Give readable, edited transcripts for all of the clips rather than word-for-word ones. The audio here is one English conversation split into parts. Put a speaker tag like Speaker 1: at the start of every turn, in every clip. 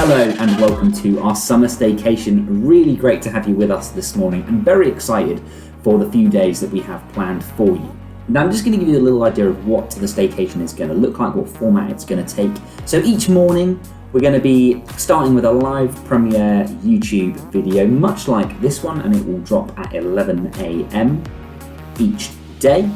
Speaker 1: Hello and welcome to our summer staycation. Really great to have you with us this morning and very excited for the few days that we have planned for you. Now I'm just going to give you a little idea of what the staycation is going to look like, what format it's going to take. So each morning we're going to be starting with a live premiere YouTube video, much like this one, and it will drop at 11 a.m. each day.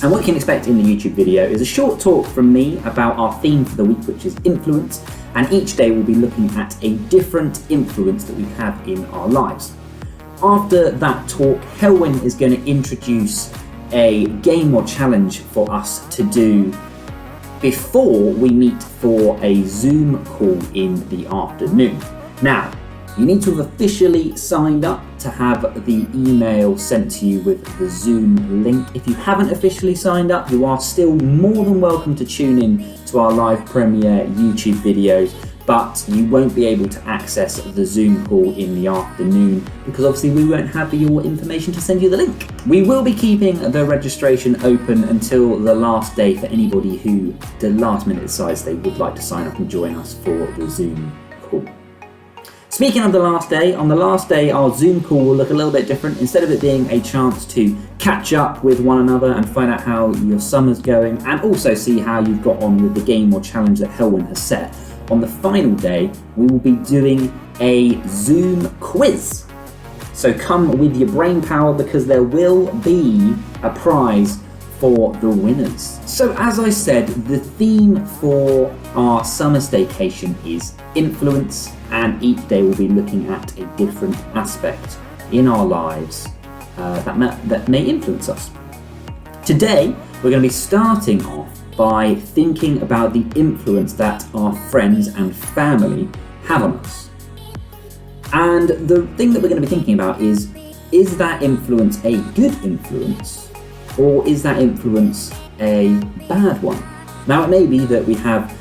Speaker 1: And what you can expect in the YouTube video is a short talk from me about our theme for the week, which is influence. And each day we'll be looking at a different influence that we have in our lives. After that talk, Helwyn is going to introduce a game or challenge for us to do before we meet for a Zoom call in the afternoon. Now, you need to have officially signed up to have the email sent to you with the Zoom link. If you haven't officially signed up, you are still more than welcome to tune in to our live premiere YouTube videos, but you won't be able to access the Zoom call in the afternoon because obviously we won't have your information to send you the link. We will be keeping the registration open until the last day for anybody who, the last minute, decides they would like to sign up and join us for the Zoom call. Speaking of the last day, on the last day our Zoom call will look a little bit different. Instead of it being a chance to catch up with one another and find out how your summer's going and also see how you've got on with the game or challenge that Helwyn has set, on the final day we will be doing a Zoom quiz. So come with your brain power because there will be a prize for the winners. So as I said, the theme for our summer staycation is influence, and each day we'll be looking at a different aspect in our lives that may influence us. Today we're going to be starting off by thinking about the influence that our friends and family have on us. And the thing that we're going to be thinking about is that influence a good influence, or is that influence a bad one? Now it may be that we have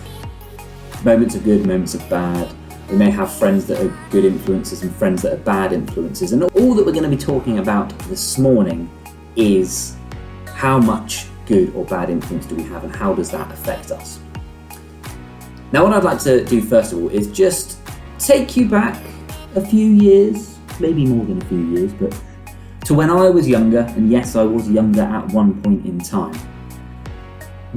Speaker 1: moments of good, moments of bad. We may have friends that are good influences and friends that are bad influences. And all that we're going to be talking about this morning is how much good or bad influence do we have and how does that affect us? Now what I'd like to do first of all is just take you back a few years, maybe more than a few years, but to when I was younger, and yes, I was younger at one point in time.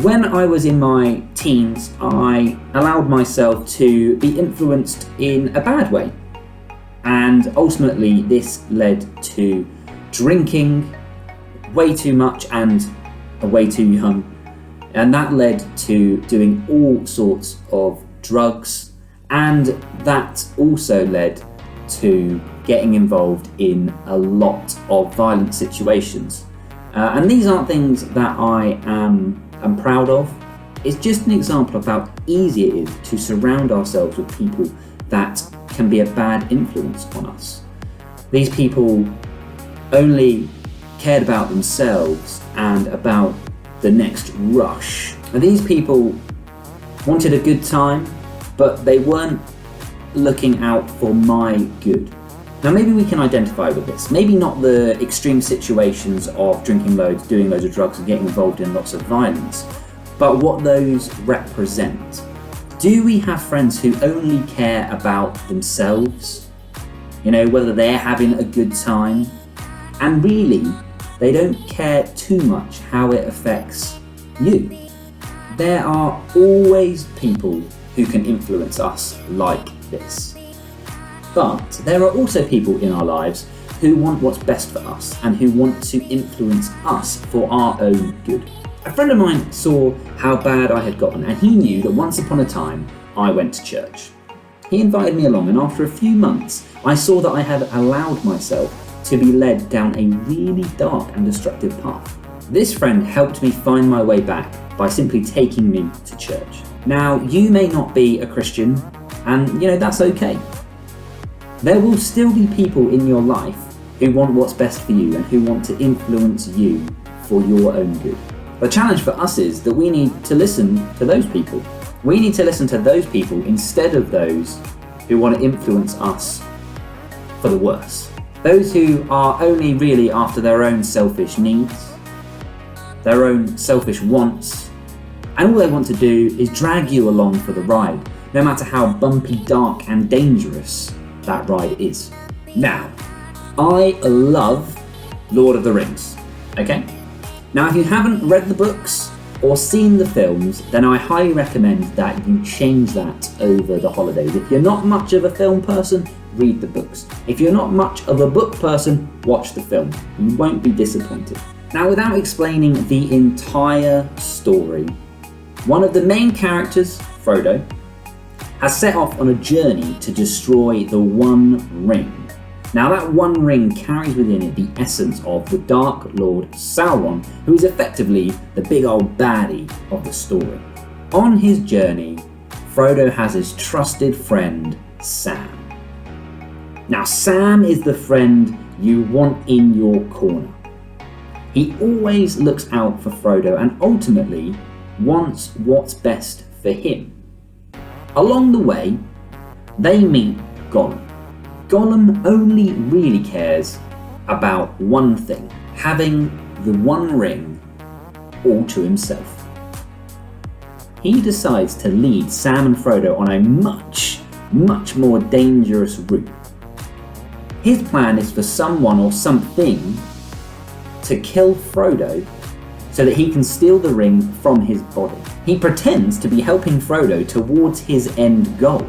Speaker 1: When I was in my teens, I allowed myself to be influenced in a bad way. And ultimately, this led to drinking way too much and way too young. And that led to doing all sorts of drugs. And that also led to getting involved in a lot of violent situations. And these aren't things that I am proud of. It's just an example of how easy it is to surround ourselves with people that can be a bad influence on us. These people only cared about themselves and about the next rush. And these people wanted a good time, but they weren't looking out for my good. Now maybe we can identify with this. Maybe not the extreme situations of drinking loads, doing loads of drugs and getting involved in lots of violence, but what those represent. Do we have friends who only care about themselves? You know, whether they're having a good time, and really they don't care too much how it affects you. There are always people who can influence us like this. But there are also people in our lives who want what's best for us and who want to influence us for our own good. A friend of mine saw how bad I had gotten, and he knew that once upon a time I went to church. He invited me along, and after a few months I saw that I had allowed myself to be led down a really dark and destructive path. This friend helped me find my way back by simply taking me to church. Now, you may not be a Christian, and that's okay. There will still be people in your life who want what's best for you and who want to influence you for your own good. The challenge for us is that we need to listen to those people. We need to listen to those people instead of those who want to influence us for the worse. Those who are only really after their own selfish needs, their own selfish wants, and all they want to do is drag you along for the ride. no matter how bumpy, dark and dangerous that ride is. Now, I love Lord of the Rings, okay? Now, if you haven't read the books or seen the films, then I highly recommend that you change that over the holidays. If you're not much of a film person, read the books. If you're not much of a book person, watch the film. You won't be disappointed. Now, without explaining the entire story, one of the main characters, Frodo, has set off on a journey to destroy the One Ring. Now, that One Ring carries within it the essence of the Dark Lord Sauron, who is effectively the big old baddie of the story. On his journey, Frodo has his trusted friend, Sam. Now, Sam is the friend you want in your corner. He always looks out for Frodo and ultimately wants what's best for him. Along the way, they meet Gollum. Gollum only really cares about one thing, having the One Ring all to himself. He decides to lead Sam and Frodo on a much more dangerous route. His plan is for someone or something to kill Frodo so that he can steal the ring from his body. He pretends to be helping Frodo towards his end goal,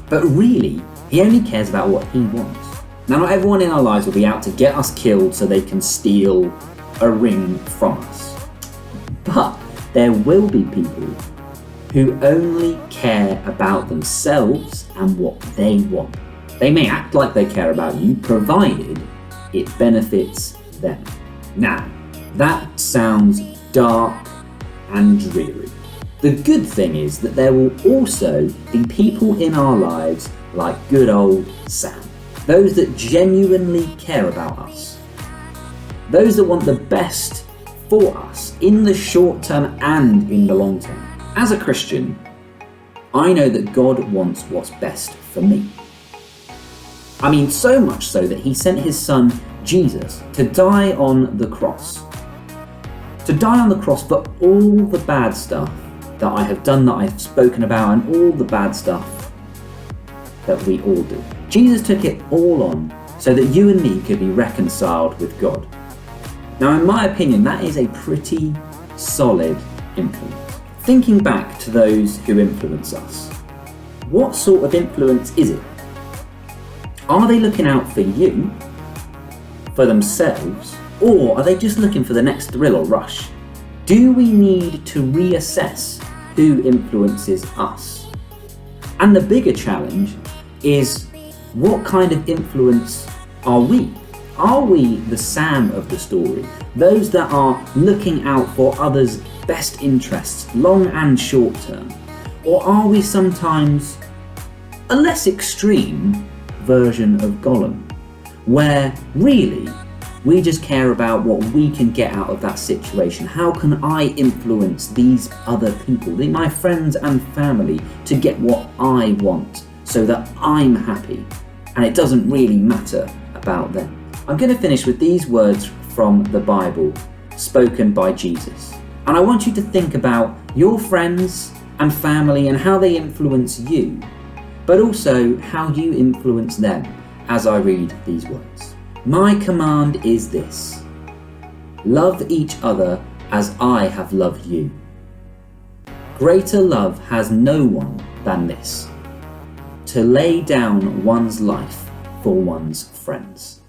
Speaker 1: but really, he only cares about what he wants. Now, not everyone in our lives will be out to get us killed so they can steal a ring from us. But there will be people who only care about themselves and what they want. They may act like they care about you, provided it benefits them. Now, that sounds dark and dreary. The good thing is that there will also be people in our lives like good old Sam. Those that genuinely care about us. Those that want the best for us in the short term and in the long term. As a Christian, I know that God wants what's best for me. I mean, so much so that he sent his son Jesus to die on the cross. To die on the cross for all the bad stuff that I have done, that I've spoken about, and all the bad stuff that we all do. Jesus took it all on so that you and me could be reconciled with God. Now, in my opinion, that is a pretty solid influence. Thinking back to those who influence us, what sort of influence is it? Are they looking out for you, for themselves, or are they just looking for the next thrill or rush? Do we need to reassess who influences us? And the bigger challenge is, what kind of influence are we? Are we the Sam of the story? Those that are looking out for others' best interests, long and short term? Or are we sometimes a less extreme version of Gollum, where really we just care about what we can get out of that situation? How can I influence these other people, my friends and family, to get what I want so that I'm happy and it doesn't really matter about them? I'm going to finish with these words from the Bible spoken by Jesus. And I want you to think about your friends and family and how they influence you, but also how you influence them as I read these words. My command is this: love each other as I have loved you. Greater love has no one than this, to lay down one's life for one's friends.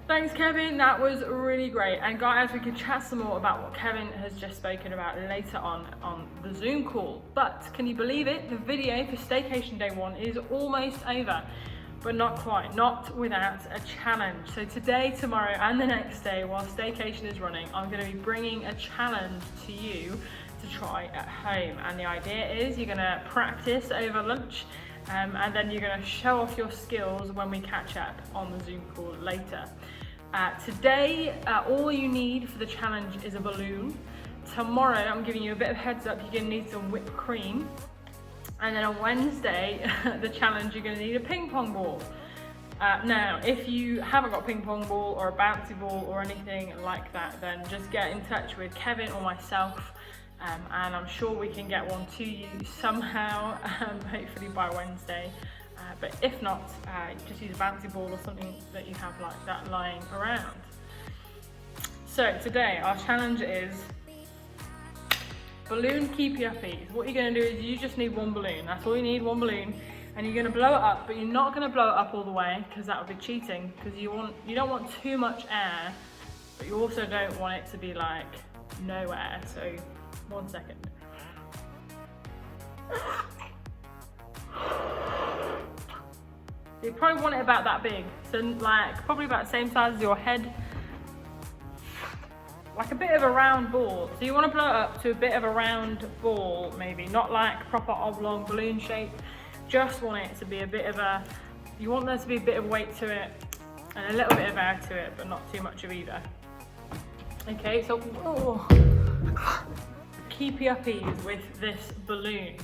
Speaker 2: Thanks, Kevin. That was really great. And guys, we could chat some more about what Kevin has just spoken about later on the Zoom call. But can you believe it? The video for Staycation Day 1 is almost over. But not quite, not without a challenge. So today, tomorrow and the next day, while Staycation is running, I'm going to be bringing a challenge to you to try at home. And the idea is you're going to practice over lunch and then you're going to show off your skills when we catch up on the Zoom call later. Today, all you need for the challenge is a balloon. Tomorrow, I'm giving you a bit of heads up, you're going to need some whipped cream. And then on Wednesday, the challenge, you're going to need a ping pong ball. Now, if you haven't got a ping pong ball or a bouncy ball or anything like that, then just get in touch with Kevin or myself and I'm sure we can get one to you somehow, hopefully by Wednesday. But if not, just use a bouncy ball or something that you have like that lying around. So today our challenge is balloon keepy uppies. What you're going to do is you just need one balloon. That's all you need, one balloon, and you're going to blow it up. But you're not going to blow it up all the way because that would be cheating. Because you don't want too much air, but you also don't want it to be like no air. So 1 second. You probably want it about that big, so like probably about the same size as your head, like a bit of a round ball. So you want to blow it up to a bit of a round ball, maybe not like proper oblong balloon shape. Just want it to be a bit of a, you want there to be a bit of weight to it and a little bit of air to it, but not too much of either. Okay, so keepy uppies with this balloon.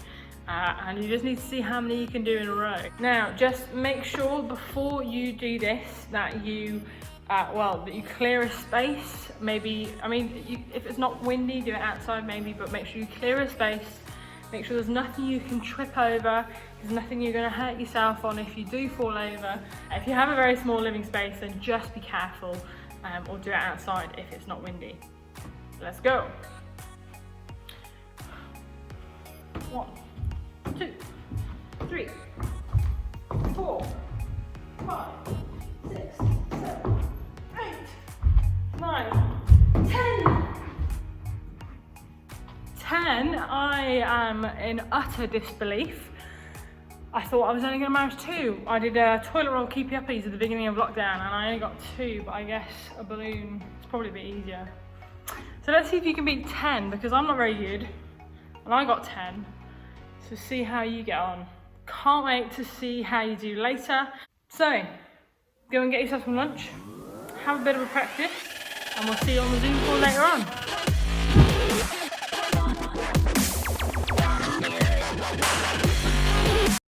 Speaker 2: And you just need to see how many you can do in a row. Now, just make sure before you do this that you, that you clear a space. Maybe, if it's not windy, do it outside maybe, but make sure you clear a space. Make sure there's nothing you can trip over. There's nothing you're gonna hurt yourself on if you do fall over. If you have a very small living space, then just be careful, or do it outside if it's not windy. Let's go. 1, 2, 3, 4, 5, 6, 7, 8, 9, 10. 10, I am in utter disbelief. I thought I was only going to manage 2. I did a toilet roll keepy uppies at the beginning of lockdown and I only got 2, but I guess a balloon is probably a bit easier. So let's see if you can beat 10, because I'm not very good and I got 10. So see how you get on. Can't wait to see how you do later. So, go and get yourself some lunch, have a bit of a practice, and we'll see you on the Zoom call later on.